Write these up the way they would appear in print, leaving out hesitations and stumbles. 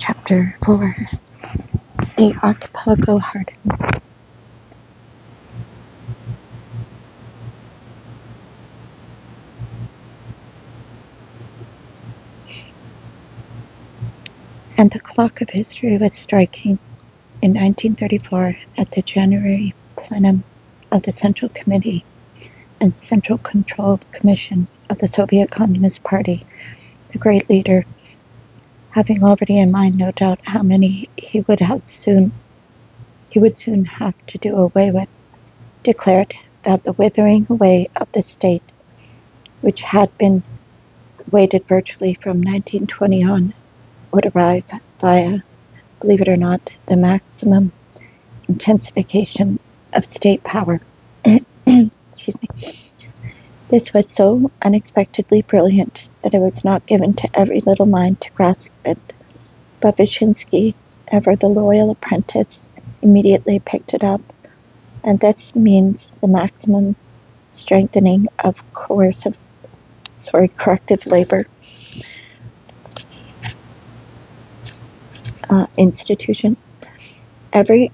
Chapter 4. The Archipelag Hardens. And the clock of history was striking in 1934 at the January plenum of the Central Committee and Central Control Commission of the Soviet Communist Party. The great leader, having already in mind, no doubt, how many he would soon have to do away with, declared that the withering away of the state, which had been waited virtually from 1920 on, would arrive via, believe it or not, the maximum intensification of state power. Excuse me. This was so unexpectedly brilliant that it was not given to every little mind to grasp it. But Vyshinsky, ever the loyal apprentice, immediately picked it up, and this means the maximum strengthening of corrective labor institutions. Every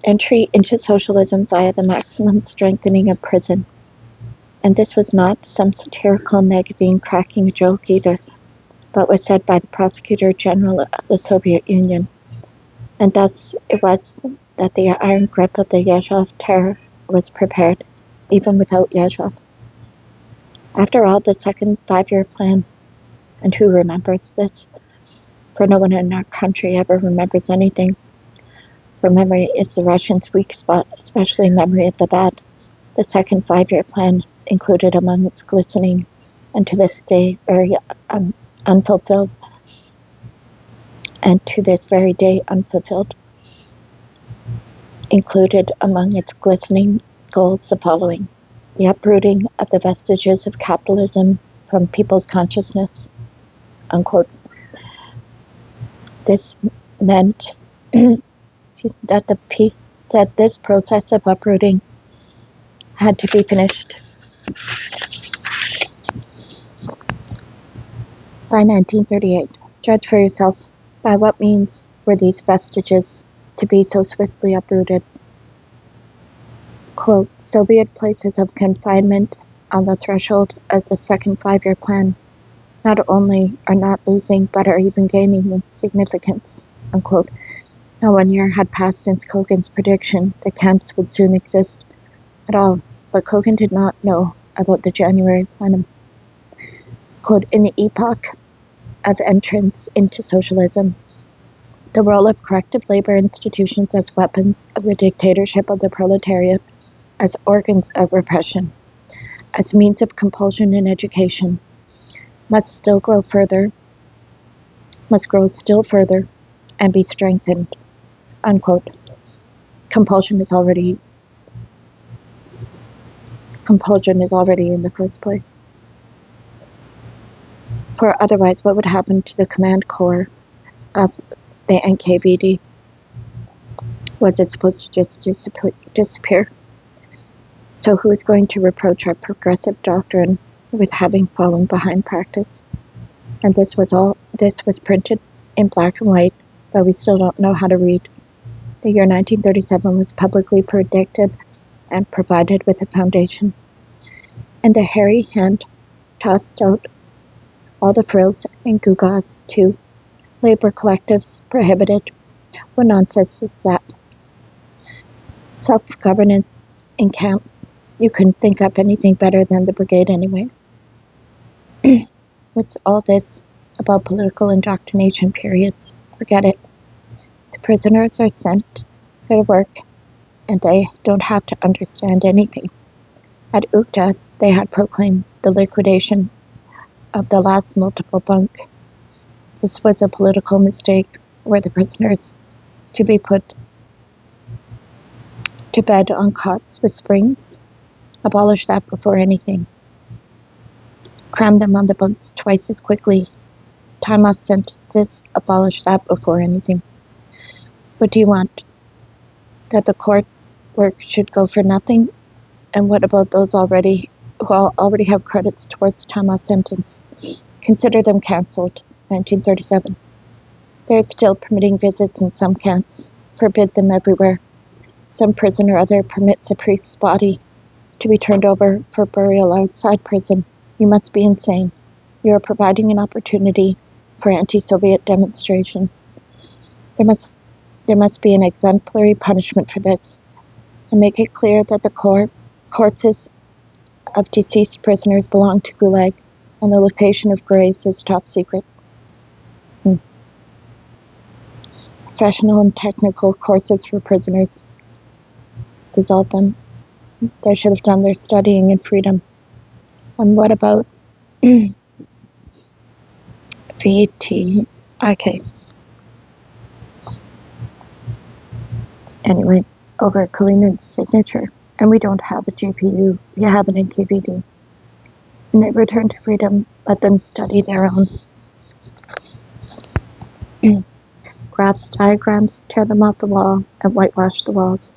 entry into socialism via the maximum strengthening of prison. And this was not some satirical magazine cracking a joke either, but was said by the Prosecutor General of the Soviet Union. And thus it was that the iron grip of the Yezhov terror was prepared, even without Yezhov. After all, the second 5-year plan, and who remembers this? For no one in our country ever remembers anything. For memory is the Russians' weak spot, especially memory of the bad. The second 5-year plan included among its glistening, and to this day very unfulfilled, and to this very day unfulfilled, included among its glistening goals the following: the uprooting of the vestiges of capitalism from people's consciousness, unquote. This meant that this process of uprooting had to be finished by 1938. Judge for yourself, by what means were these vestiges to be so swiftly uprooted? Quote, Soviet places of confinement on the threshold of the second 5-year plan not only are not losing, but are even gaining in significance, unquote. Now 1 year had passed since Kogan's prediction that camps would soon exist at all, but Kogan did not know about the January plenum. Quote, in the epoch of entrance into socialism, the role of corrective labor institutions as weapons of the dictatorship of the proletariat, as organs of repression, as means of compulsion in education, must grow still further and be strengthened, unquote. Compulsion is already in the first place. For otherwise, what would happen to the command corps of the NKVD? Was it supposed to just disappear? So who is going to reproach our progressive doctrine with having fallen behind practice? And this was printed in black and white, but we still don't know how to read. The year 1937 was publicly predicted and provided with a foundation. And the hairy hand tossed out all the frills and gewgaws too. Labor collectives prohibited. What nonsense is that? Self-governance in camp. You couldn't think up anything better than the brigade anyway. What's all this about political indoctrination periods? Forget it. The prisoners are sent to work, and they don't have to understand anything. At Ukta, they had proclaimed the liquidation of the last multiple bunk. This was a political mistake, where the prisoners to be put to bed on cots with springs. Abolish that before anything. Cram them on the bunks twice as quickly. Time off sentences, abolish that before anything. What do you want? That the court's work should go for nothing? And what about those who already have credits towards time off sentence? Consider them cancelled. 1937. They're still permitting visits in some camps, forbid them everywhere. Some prison or other permits a priest's body to be turned over for burial outside prison. You must be insane. You are providing an opportunity for anti-Soviet demonstrations. There must be an exemplary punishment for this, and make it clear that the corpses of deceased prisoners belong to GULag, and the location of graves is top secret. Professional and technical courses for prisoners. Dissolve them. They should have done their studying in freedom. And what about VT? Okay. Anyway, over Kalinina's signature. And we don't have a GPU. We have an NKVD. And they return to freedom. Let them study their own. Graphs, diagrams, tear them off the wall, and whitewash the walls.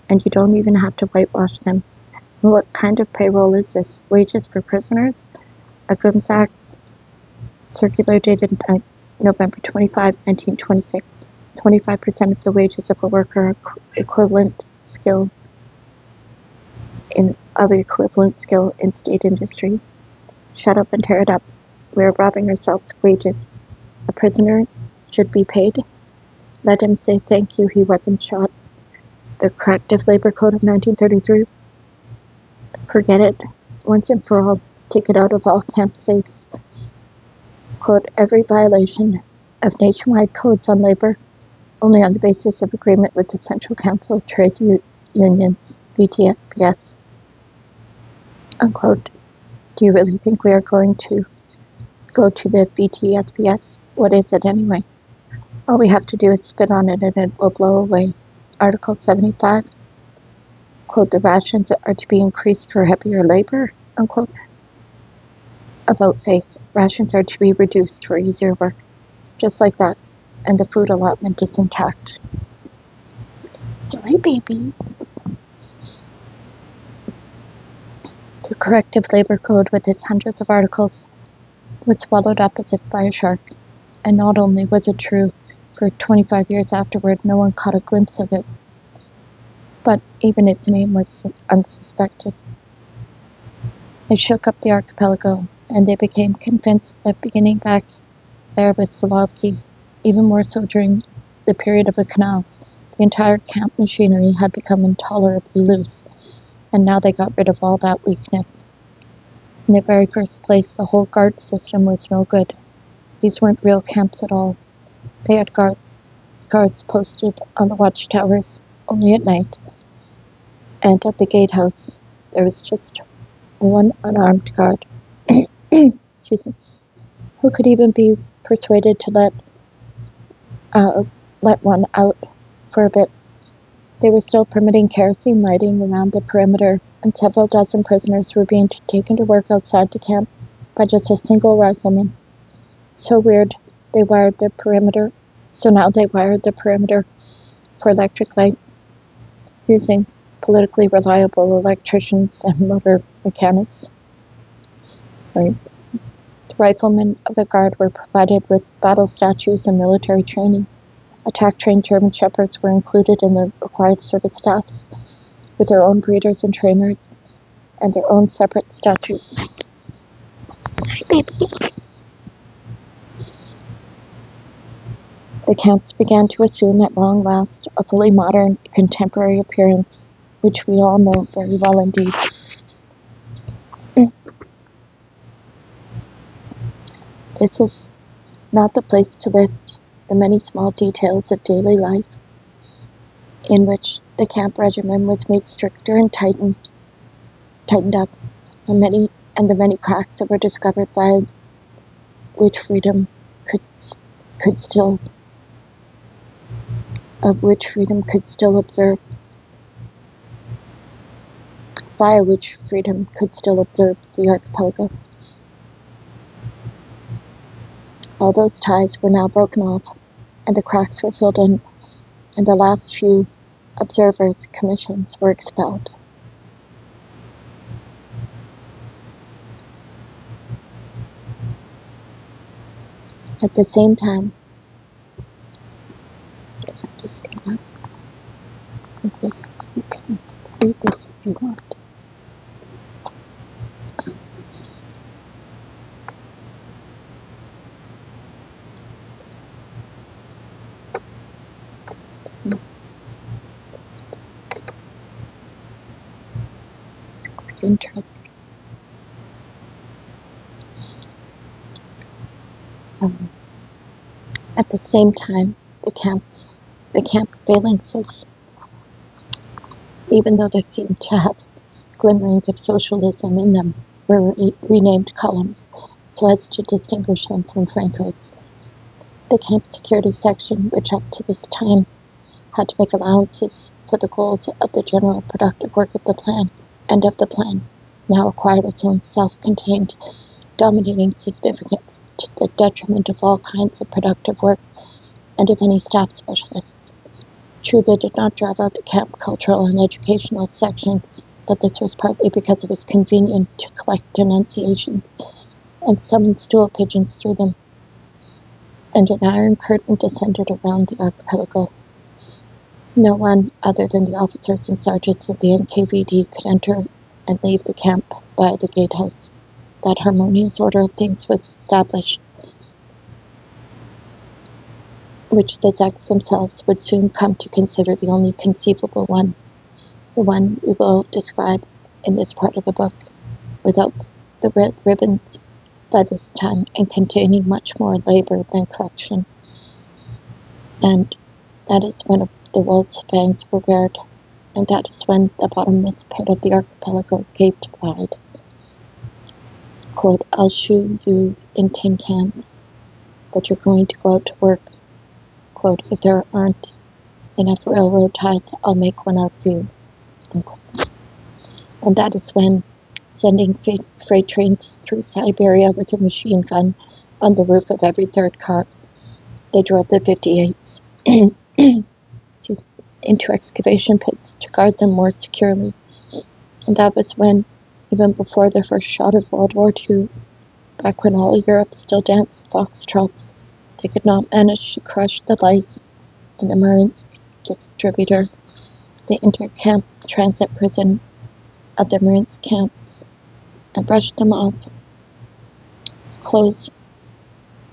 And you don't even have to whitewash them. What kind of payroll is this? Wages for prisoners? A GULag circular dated November 25, 1926. 25% of the wages of a worker are equivalent skill in state industry. Shut up and tear it up. We are robbing ourselves of wages. A prisoner should be paid. Let him say thank you he wasn't shot. The corrective-labor code of 1933. Forget it. Once and for all. Take it out of all camp safes. Quote, every violation of nationwide codes on labor only on the basis of agreement with the Central Council of Trade Unions, VTSPS. Unquote. Do you really think we are going to go to the VTSPS? What is it anyway? All we have to do is spit on it and it will blow away. Article 75. Quote, the rations are to be increased for heavier labor. Unquote. About face. Rations are to be reduced for easier work. Just like that. And the food allotment is intact. Sorry, baby. The corrective-labor code with its hundreds of articles was swallowed up as if by a shark. And not only was it true, for 25 years afterward no one caught a glimpse of it, but even its name was unsuspected. It shook up the archipelago, and they became convinced that beginning back there with Solovki, even more so during the period of the canals, the entire camp machinery had become intolerably loose, and now they got rid of all that weakness. In the very first place, the whole guard system was no good. These weren't real camps at all. They had guards posted on the watchtowers only at night, and at the gatehouse there was just one unarmed guard. Excuse me. Who could even be persuaded to let one out for a bit? They were still permitting kerosene lighting around the perimeter, and several dozen prisoners were being taken to work outside the camp by just a single rifleman. So weird, they wired the perimeter. So now they wired the perimeter for electric light using politically reliable electricians and motor mechanics. Right. The riflemen of the guard were provided with battle statues and military training. Attack-trained German shepherds were included in the required service staffs, with their own breeders and trainers, and their own separate statutes. Hi, baby. The camps began to assume at long last a fully modern, contemporary appearance, which we all know very well indeed. This is not the place to list the many small details of daily life in which the camp regimen was made stricter and tightened up, and the many cracks that were discovered by which freedom could still observe the archipelago. All those ties were now broken off, and the cracks were filled in, and the last few observers' commissions were expelled. At the same time, just gonna read this. You can read this if you want. It's quite interesting. At the same time, the camp phalanxes, even though they seemed to have glimmerings of socialism in them, were renamed columns so as to distinguish them from Franco's. The camp security section, which up to this time had to make allowances for the goals of the general productive work of the plan, now acquired its own self-contained, dominating significance to the detriment of all kinds of productive work and of any staff specialists. True, they did not drive out the camp cultural and educational sections, but this was partly because it was convenient to collect denunciations and summon stool pigeons through them, and an iron curtain descended around the archipelago. No one other than the officers and sergeants of the NKVD could enter and leave the camp by the gatehouse. That harmonious order of things was established, which the Czechs themselves would soon come to consider the only conceivable one, the one we will describe in this part of the book, without the red ribbons by this time and containing much more labor than correction. And that is when the wolf's fangs were bared, and that is when the bottomless pit of the archipelago gaped wide. Quote, I'll shoe you in tin cans, but you're going to go out to work. Quote, if there aren't enough railroad ties, I'll make one out of you. Unquote. And that is when, sending freight trains through Siberia with a machine gun on the roof of every third car, they drove the 58s into excavation pits to guard them more securely. And that was when, even before the first shot of World War II, back when all Europe still danced foxtrots, they could not manage to crush the lice in the Marinsk distributor, the inter-camp transit prison of the Marinsk camps, and brushed them off, closed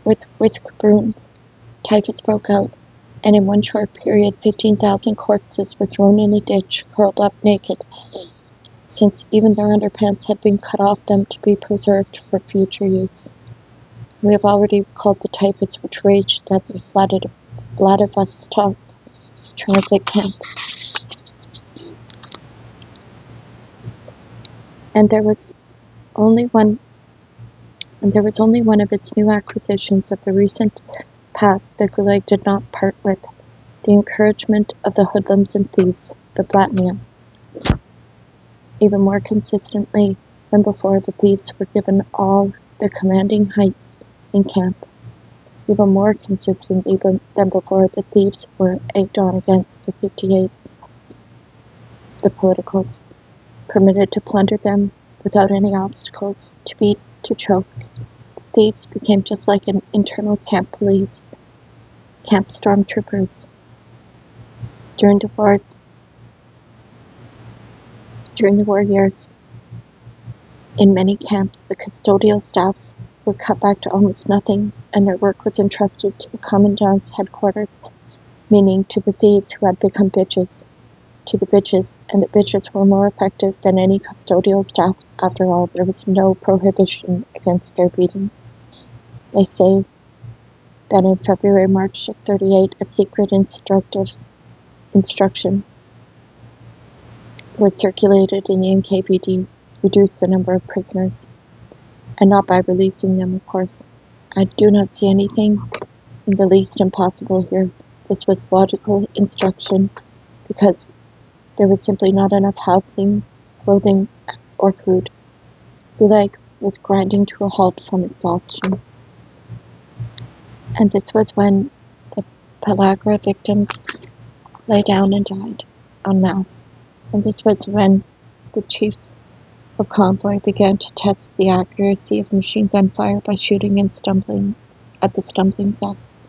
with whisk brooms. Typhus broke out, and in one short period 15,000 corpses were thrown in a ditch, curled up naked, since even their underpants had been cut off them to be preserved for future use. We have already recalled the typhus which raged at the Vladivostok transit camp. And there was only one of its new acquisitions of the recent past the GULag did not part with, the encouragement of the hoodlums and thieves, the blatnia. Even more consistently than before, the thieves were given all the commanding heights in camp. Even more consistently than before, the thieves were egged on against the 58s, the politicals, permitted to plunder them without any obstacles, to beat, to choke. The thieves became just like an internal camp police, camp stormtroopers. During the war years, in many camps, the custodial staffs were cut back to almost nothing, and their work was entrusted to the commandant's headquarters, meaning to the thieves who had become bitches, to the bitches, and the bitches were more effective than any custodial staff. After all, there was no prohibition against their beating. They say that in February-March of 38, a secret instruction was circulated in the NKVD, reduced the number of prisoners, and not by releasing them, of course. I do not see anything in the least impossible here. This was logical instruction, because there was simply not enough housing, clothing, or food. GULag was grinding to a halt from exhaustion. And this was when the Pellagra victims lay down and died en masse. And this was when the chiefs of convoy began to test the accuracy of machine gun fire by shooting and stumbling at the stumbling Czechs.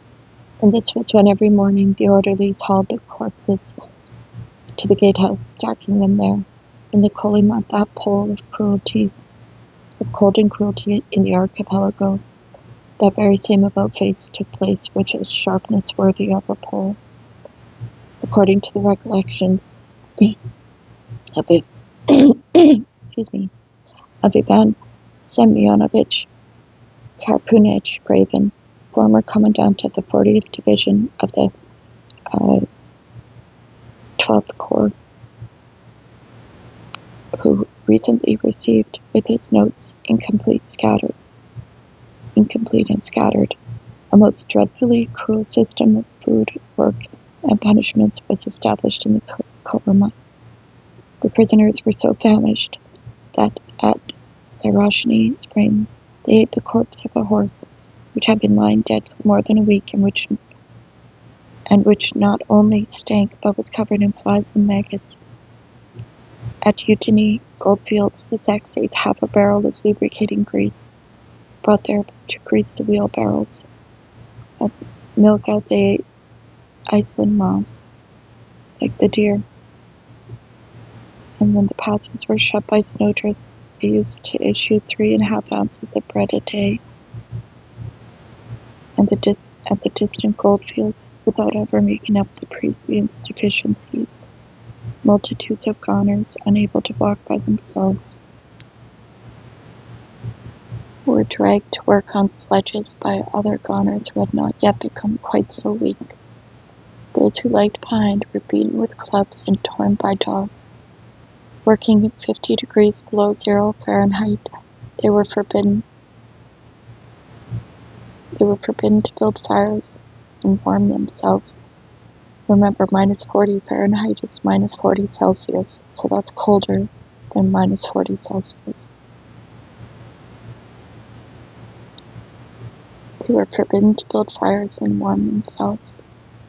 And this was when every morning the orderlies hauled the corpses to the gatehouse, stacking them there. In the Kolyma, that pole of cold and cruelty in the archipelago, that very same about-face took place with a sharpness worthy of a pole. According to the recollections of Ivan Semyonovich Karpunich Raven, former commandant of the 40th Division of the 12th Corps, who recently received with his notes incomplete and scattered, a most dreadfully cruel system of food, work, and punishments was established in the Kolyma. The prisoners were so famished that at Zarashny Spring they ate the corpse of a horse which had been lying dead for more than a week, and which not only stank but was covered in flies and maggots. At Yutiny Goldfields, the Czechs ate half a barrel of lubricating grease, brought there to grease the wheelbarrows. At Milka, they ate Iceland moss, like the deer. And when the passes were shut by snowdrifts, they used to issue 3.5 ounces of bread a day. And at the distant goldfields, without ever making up the previous deficiencies, multitudes of goners, unable to walk by themselves, were dragged to work on sledges by other goners who had not yet become quite so weak. Those who lagged behind were beaten with clubs and torn by dogs. Working at 50 degrees below 0 Fahrenheit, they were forbidden to build fires and warm themselves. Remember, minus 40 Fahrenheit is minus 40 Celsius, so that's colder than minus 40 Celsius. They were forbidden to build fires and warm themselves.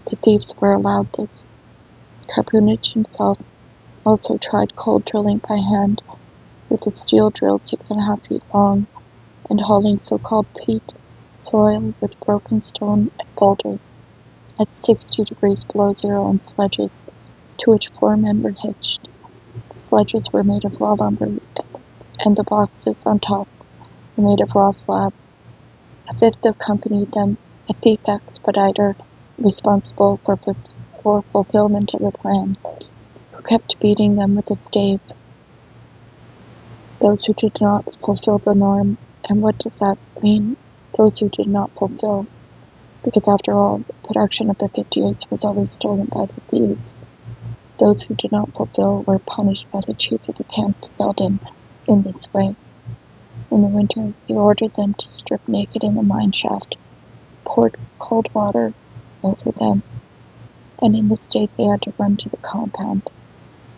The thieves were allowed this. Karpunich himself also tried coal drilling by hand with a steel drill 6.5 feet long, and hauling so-called peat soil with broken stone and boulders at 60 degrees below 0 on sledges, to which 4 men were hitched. The sledges were made of raw lumber, and the boxes on top were made of raw slab. A fifth accompanied them, a thief expediter responsible for fulfillment of the plan, who kept beating them with a stave. Those who did not fulfill the norm. And what does that mean? Those who did not fulfill. Because after all, the production of the 58s was always stolen by the thieves. Those who did not fulfill were punished by the chief of the camp, Selden, in this way. In the winter, he ordered them to strip naked in the mine shaft, poured cold water over them, and in this state they had to run to the compound.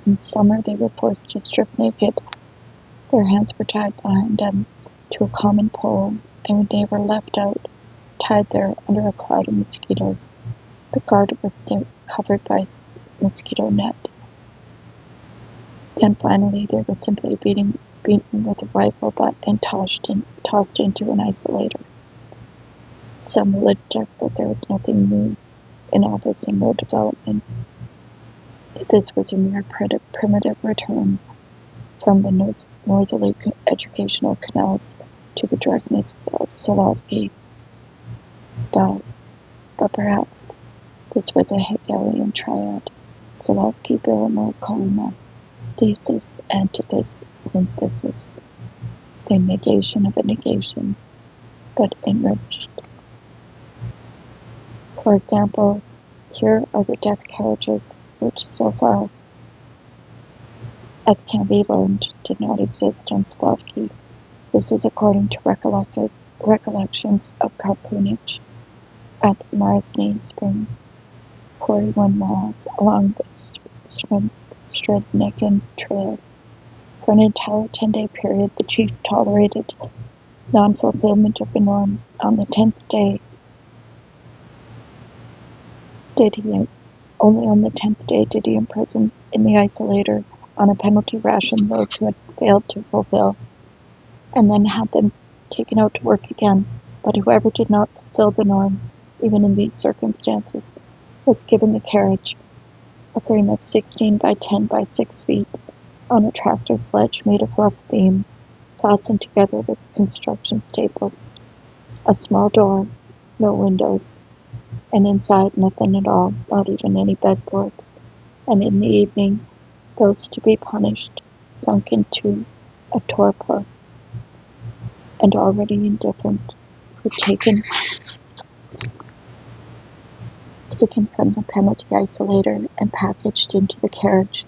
In summer, they were forced to strip naked. Their hands were tied behind them to a common pole, and when they were left out, tied there under a cloud of mosquitoes, the guard was covered by mosquito net. Then finally, they were simply beaten with a rifle butt and tossed into an isolator. Some will object that there was nothing new in all this and no development, that this was a mere primitive return from the noisily educational canals to the directness of Solovki. But perhaps this was a Hegelian triad: Solovki, Bilimo, Kolyma, thesis, antithesis, synthesis, the negation of a negation, but enriched. For example, here are the death carriages, which so far as can be learned did not exist on Solovki. This is according to recollections of Karpunich at Marasny Spring, 41 miles along the Strednikin Trail. For an entire 10-day period, the chief tolerated non-fulfillment of the norm. On the 10th day, only on the 10th day did he imprison in the isolator on a penalty ration those who had failed to fulfill, and then had them taken out to work again. But whoever did not fulfill the norm even in these circumstances, was given the carriage, a frame of 16 by 10 by 6 feet, on a tractor sledge made of rough beams, fastened together with construction staples, a small door, no windows, and inside nothing at all, not even any bedboards, and in the evening, those to be punished sunk into a torpor, and already indifferent, were taken from the penalty isolator and packaged into the carriage,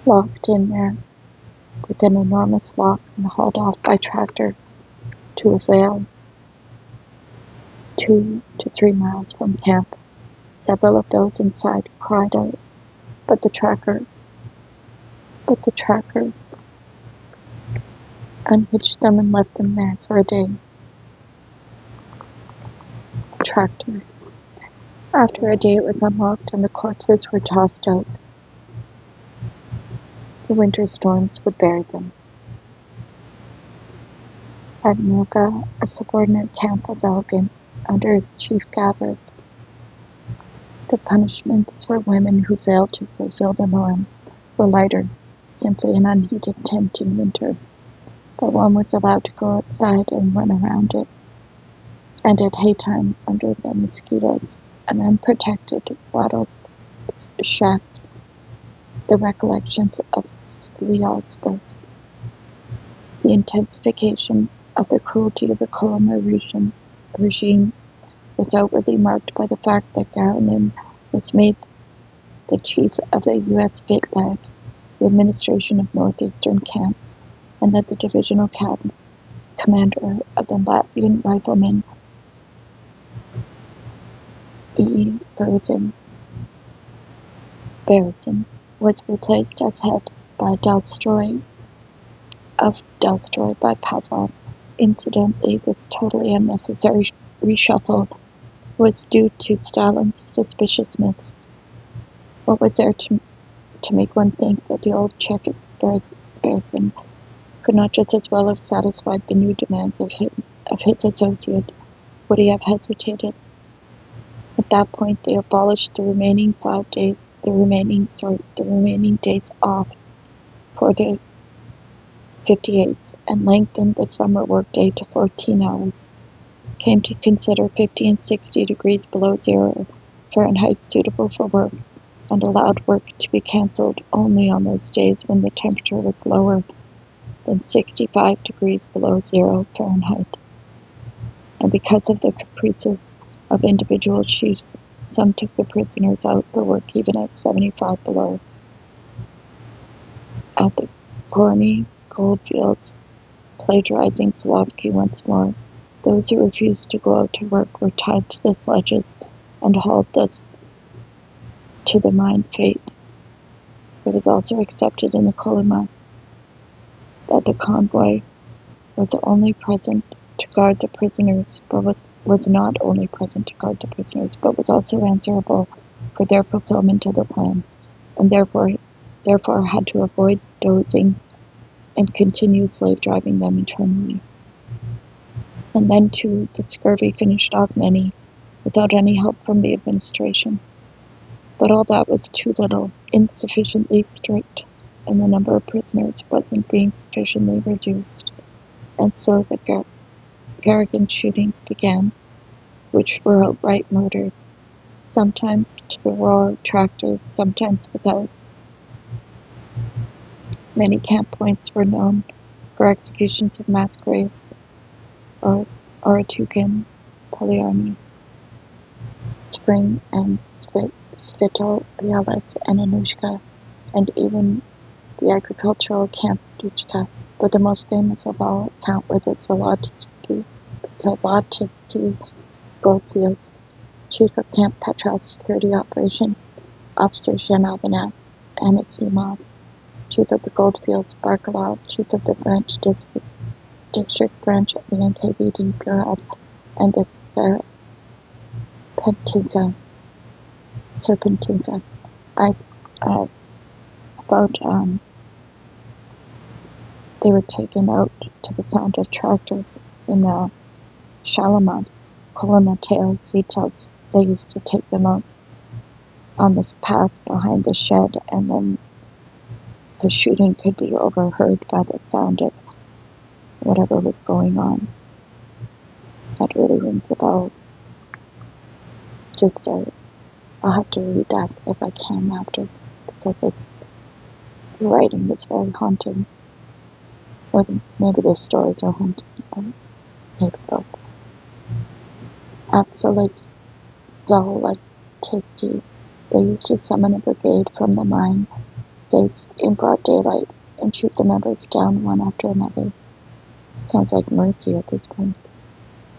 locked in there with an enormous lock and hauled off by tractor to a vale 2 to 3 miles from camp. Several of those inside cried out, but the tracker unhitched them and left them there for a day. Tractor. After a day it was unlocked and the corpses were tossed out. The winter storms would bury them. At Milka, a subordinate camp of Elgin, under Chief Averbakh, the punishments for women who failed to fulfill the norm were lighter, simply an unheated tent in winter, but one was allowed to go outside and run around it, and at haytime under the mosquitoes, an unprotected wattled shack, the recollections of Salzburg. The intensification of the cruelty of the Colombo regime was outwardly marked by the fact that Garanin was made the chief of the U.S. GULag, the administration of northeastern camps, and that the divisional commander of the Latvian riflemen, E. Berezin, was replaced as head by Dalstroy by Pavlov. Incidentally, this totally unnecessary reshuffle was due to Stalin's suspiciousness. What was there to make one think that the old Czech Berezin could not just as well have satisfied the new demands of his associate? Would he have hesitated? At that point, they abolished the remaining days off for the 58s and lengthened the summer workday to 14 hours, came to consider 50 and 60 degrees below zero Fahrenheit suitable for work, and allowed work to be cancelled only on those days when the temperature was lower than 65 degrees below zero Fahrenheit. And because of the caprices of individual chiefs, some took the prisoners out for work even at 75 below. At the Gorny goldfields, plagiarizing Solovki once more, those who refused to go out to work were tied to the sledges and hauled thus to the mine fate. It was also accepted in the Kolyma that the convoy was only present to guard the prisoners, but was not only present to guard the prisoners, but was also answerable for their fulfillment of the plan, and therefore had to avoid dozing and continue slave driving them internally. And then, too, the scurvy finished off many, without any help from the administration. But all that was too little, insufficiently strict, and the number of prisoners wasn't being sufficiently reduced. And so the Garrigan shootings began, which were outright murders, sometimes to the roar of tractors, sometimes without. Many camp points were known for executions of mass graves, or Oratugan, Polyarny, Spring and Svito, Bielets, and Anushka, and even the agricultural camp Duchka, but the most famous of all count were the Zolotovsky goldfields. Chief of Camp Petrov Security Operations, Officer Zhanovanak, Anisimov, Chief of the Goldfields, Barkalov, Chief of the Branch District Branch of the NKVD Bureau, and the Serpentinka. They were taken out to the sound of tractors in Shalamov's Kolyma tales, he tells they used to take them out on this path behind the shed, and then the shooting could be overheard by the sound of whatever was going on. That really rings a bell. I'll have to read that if I can after, because the writing is very haunting. Or maybe the stories are haunting, or maybe both. Absolute Solzhenitsyn. They used to summon a brigade from the mine gates in broad daylight and shoot the members down one after another. Sounds like mercy at this point.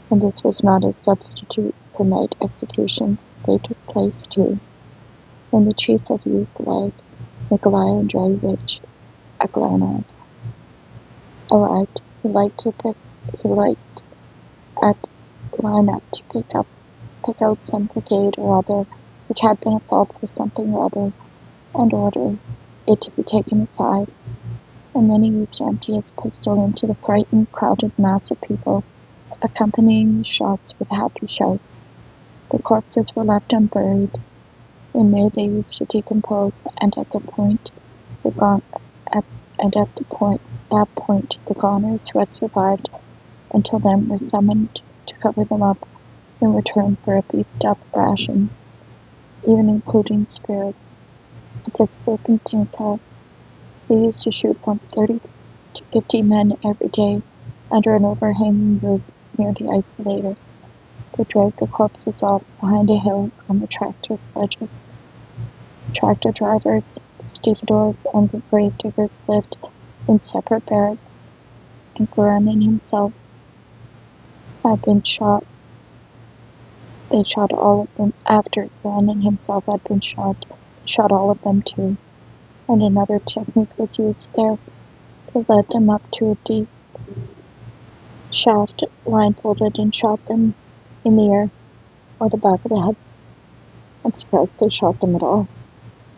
And this was not a substitute for night executions. They took place too. When the chief of GULag, Nikolai Andreevich Aleksandr arrived, he liked at line up to pick out some brigade or other which had been at fault for something or other, and order it to be taken aside. And then he used to empty his pistol into the frightened, crowded mass of people, accompanying the shots with happy shouts. The corpses were left unburied. In May they used to decompose, and at that point the goners who had survived until then were summoned to cover them up in return for a beefed-up ration, even including spirits. At the Serpentinka, they used to shoot from 30 to 50 men every day under an overhanging roof near the isolator. They dragged the corpses off behind a hill on the tractor sledges. The tractor drivers, the stevedores, and the grave diggers lived in separate barracks, and Goranin himself had been shot. They shot all of them after Goranin himself had been shot all of them too. And another technique was used there. They led them up to a deep shaft, blindfolded, and shot them in the ear or the back of the head. I'm surprised they shot them at all,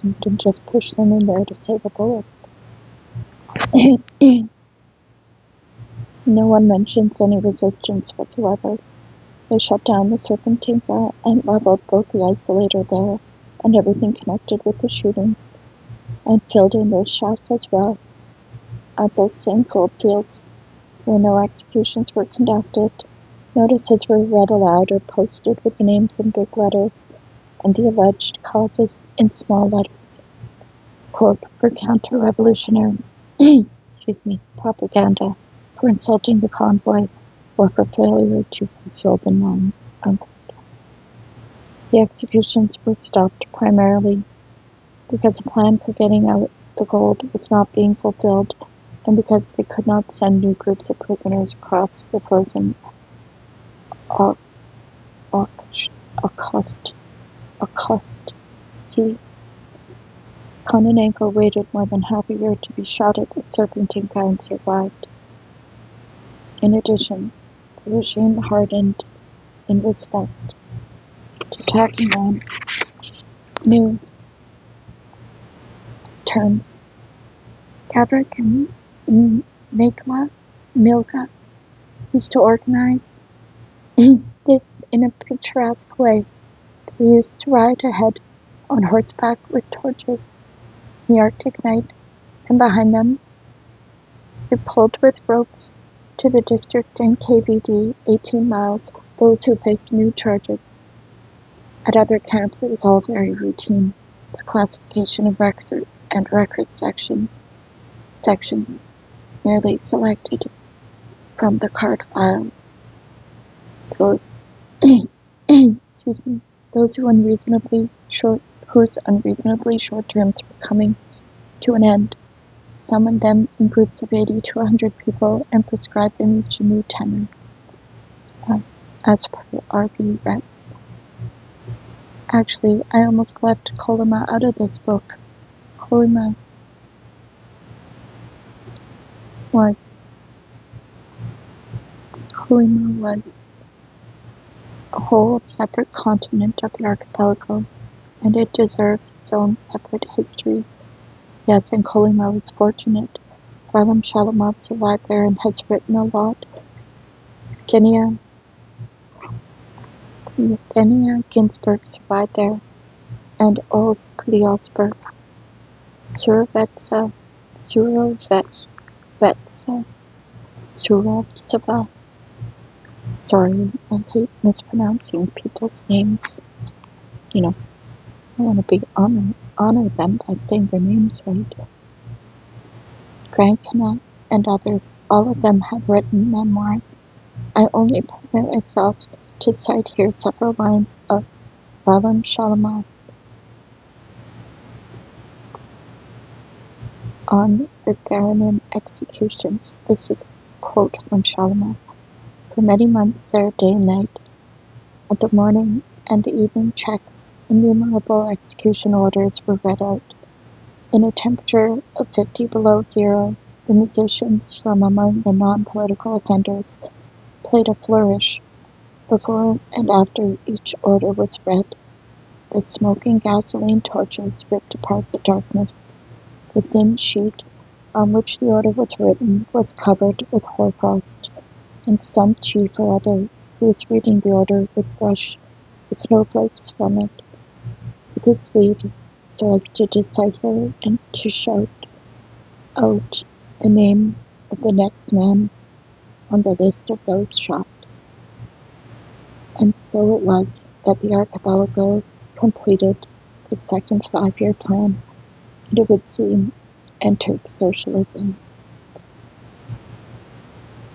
and didn't just push them in there to save a bullet. No one mentions any resistance whatsoever. They shut down the Serpentinka and leveled both the isolator there and everything connected with the shootings, and filled in those shafts as well. At those same gold fields, where no executions were conducted, notices were read aloud or posted with the names in big letters and the alleged causes in small letters. Quote, for counter-revolutionary propaganda, for insulting the convoy, or for failure to fulfill the norm. Unquote. The executions were stopped primarily because the plan for getting out the gold was not being fulfilled, and because they could not send new groups of prisoners across the frozen Sea. Kononenko waited more than half a year to be shot at the Serpentinka and survived. In addition, the regime hardened in respect to tacking on new terms. Averbakh and Milka used to organize this in a picturesque way. They used to ride ahead on horseback with torches in the Arctic night, and behind them they pulled with ropes to the district and KVD 18 miles those who faced new charges. At other camps it was all very routine, the classification of record sections, merely selected from the card file. Those whose unreasonably short terms were coming to an end, summoned them in groups of 80 to 100 people and prescribed them each a new tenor, as per R.V. Retz. Actually, I almost left Kolyma out of this book. Kolyma was a whole separate continent of the archipelago, and it deserves its own separate histories. Yes, and Kolyma was fortunate. Varlam Shalamov survived there and has written a lot. Evgenia Yevgenia Ginsburg survived there, and Oles Klyosberg, Surovetsova, sorry, I hate mispronouncing people's names. I want to honor them by saying their names right. Grankina and others, all of them have written memoirs. I only permit myself to cite here several lines of Varlam Shalamov's on the Garanin executions. This is a quote from Shalamov. For many months there, day and night, at the morning and the evening checks, innumerable execution orders were read out. In a temperature of 50 below zero, the musicians from among the non-political offenders played a flourish. Before and after each order was read, the smoking gasoline torches ripped apart the darkness. The thin sheet on which the order was written was covered with hoarfrost, and some chief or other who was reading the order would brush the snowflakes from it with his sleeve so as to decipher and to shout out the name of the next man on the list of those shot. And so it was that the Archipelag completed the second 5-year plan, and it would seem entered socialism.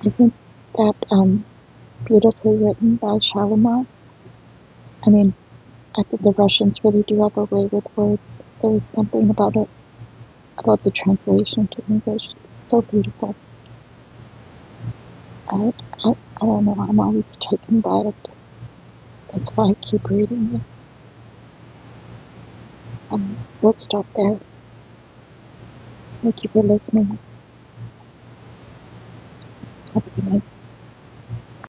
Isn't that beautifully written by Shalamov? I mean, I think the Russians really do have a way with words. There is something about it, about the translation to English. It's so beautiful. I don't know, I'm always taken by it. That's why I keep reading it. We'll stop there. Thank you for listening. Have a good night.